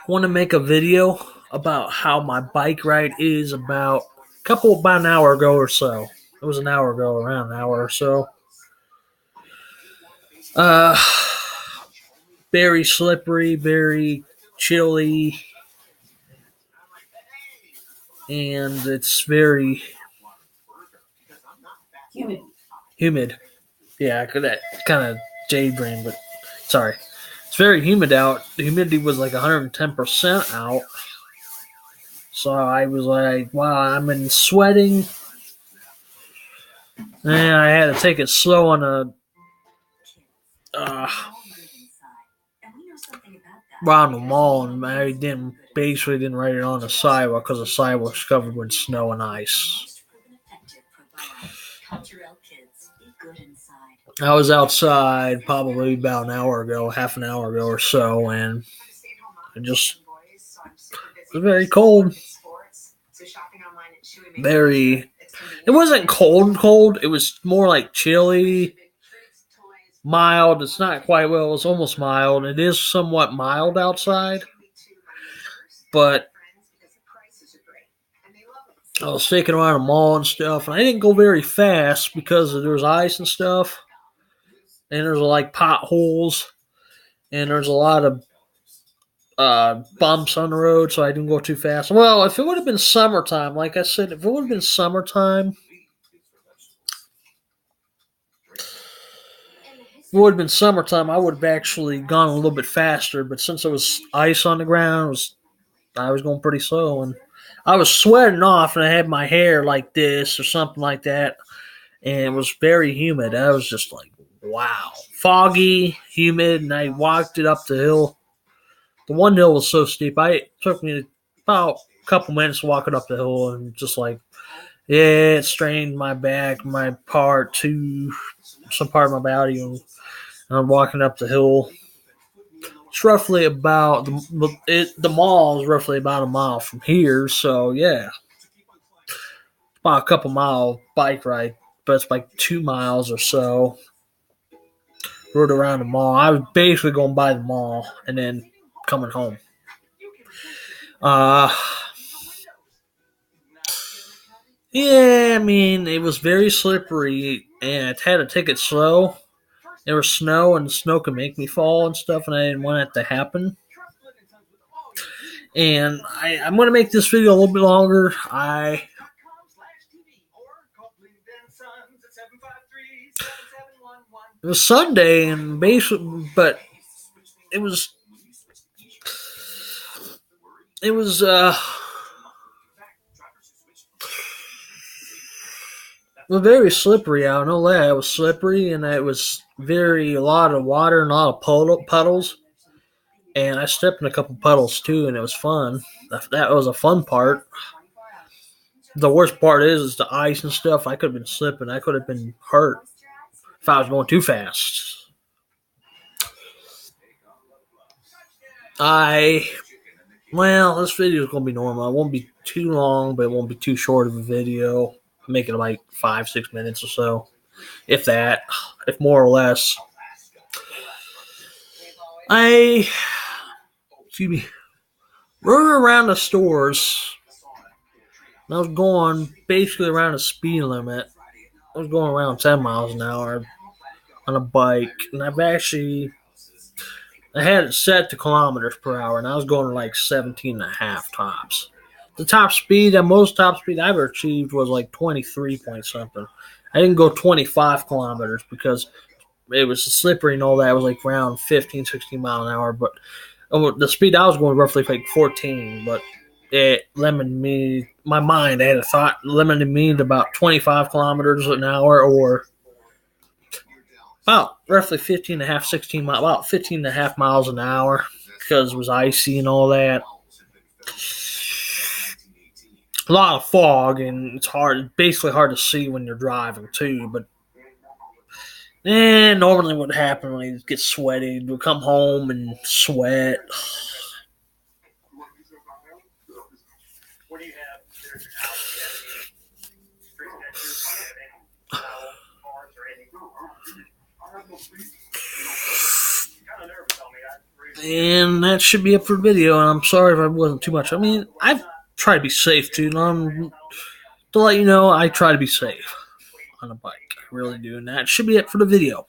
want to make a video about how my bike ride is about an hour ago or so. It was an hour ago, around an hour or so. Uh, Very slippery, very chilly, and it's very humid. Yeah, I could that kind of jade brain, but sorry. It's very humid out. The humidity was like 110% out. So I was like, wow, I'm in sweating. And I had to take it slow on uh, around the mall, and I didn't write it on the sidewalk because the sidewalk was covered with snow and ice. I was outside probably about an hour ago, half an hour ago or so, and it just was very cold. Very. It wasn't cold, cold. It was more like chilly, mild. It's not quite well. It's almost mild. It is somewhat mild outside, but I was taking around the mall and stuff, and I didn't go very fast because there was ice and stuff, and there's like potholes, and there's a lot of bumps on the road, so I didn't go too fast. Well, if it would have been summertime, like I said, if it would have been summertime, I would have actually gone a little bit faster. But since there was ice on the ground, I was going pretty slow, and I was sweating off, and I had my hair like this or something like that, and it was very humid. I was just like, wow, foggy, humid, and I walked it up the hill. The one hill was so steep. It took me about a couple minutes walking up the hill, and just like, yeah, it strained my back, some part of my body, and I'm walking up the hill. It's roughly about the mall is roughly about a mile from here, so yeah, about a couple mile bike ride, but it's like 2 miles or so. Rode around the mall. I was basically going by the mall and then coming home. Uh, yeah, I mean, it was very slippery, and I had to take it slow. There was snow, and the snow could make me fall and stuff, and I didn't want it to happen. And I'm going to make this video a little bit longer. It was Sunday, and basically, but it was it was it was very slippery out. I know that it was slippery, and it was a lot of water and a lot of puddles. And I stepped in a couple puddles too, and it was fun. That was a fun part. The worst part is the ice and stuff. I could have been slipping. I could have been hurt if I was going too fast. This video is going to be normal. It won't be too long, but it won't be too short of a video. Make it like 5-6 minutes or so, if that, if more or less. I, excuse me, running around the stores. I was going basically around the speed limit. I was going around 10 miles an hour on a bike, and I had it set to kilometers per hour, and I was going to like 17 and a half tops. The most top speed I ever achieved was like 23 point something. I didn't go 25 kilometers because it was slippery and all that. It was like around 15, 16 mile an hour, but the speed I was going roughly like 14, but it limited me. My mind, I had a thought, limited me to about 25 kilometers an hour, or about roughly 15 and a half, 16 miles, about 15 and a half miles an hour, because it was icy and all that. A lot of fog, and basically hard to see when you're driving too, but normally what happened when you get sweaty, you come home and sweat. And that should be it for the video. And I'm sorry if I wasn't too much. I mean, I've tried to be safe, dude. To let you know, I try to be safe on a bike. I really do. And that should be it for the video.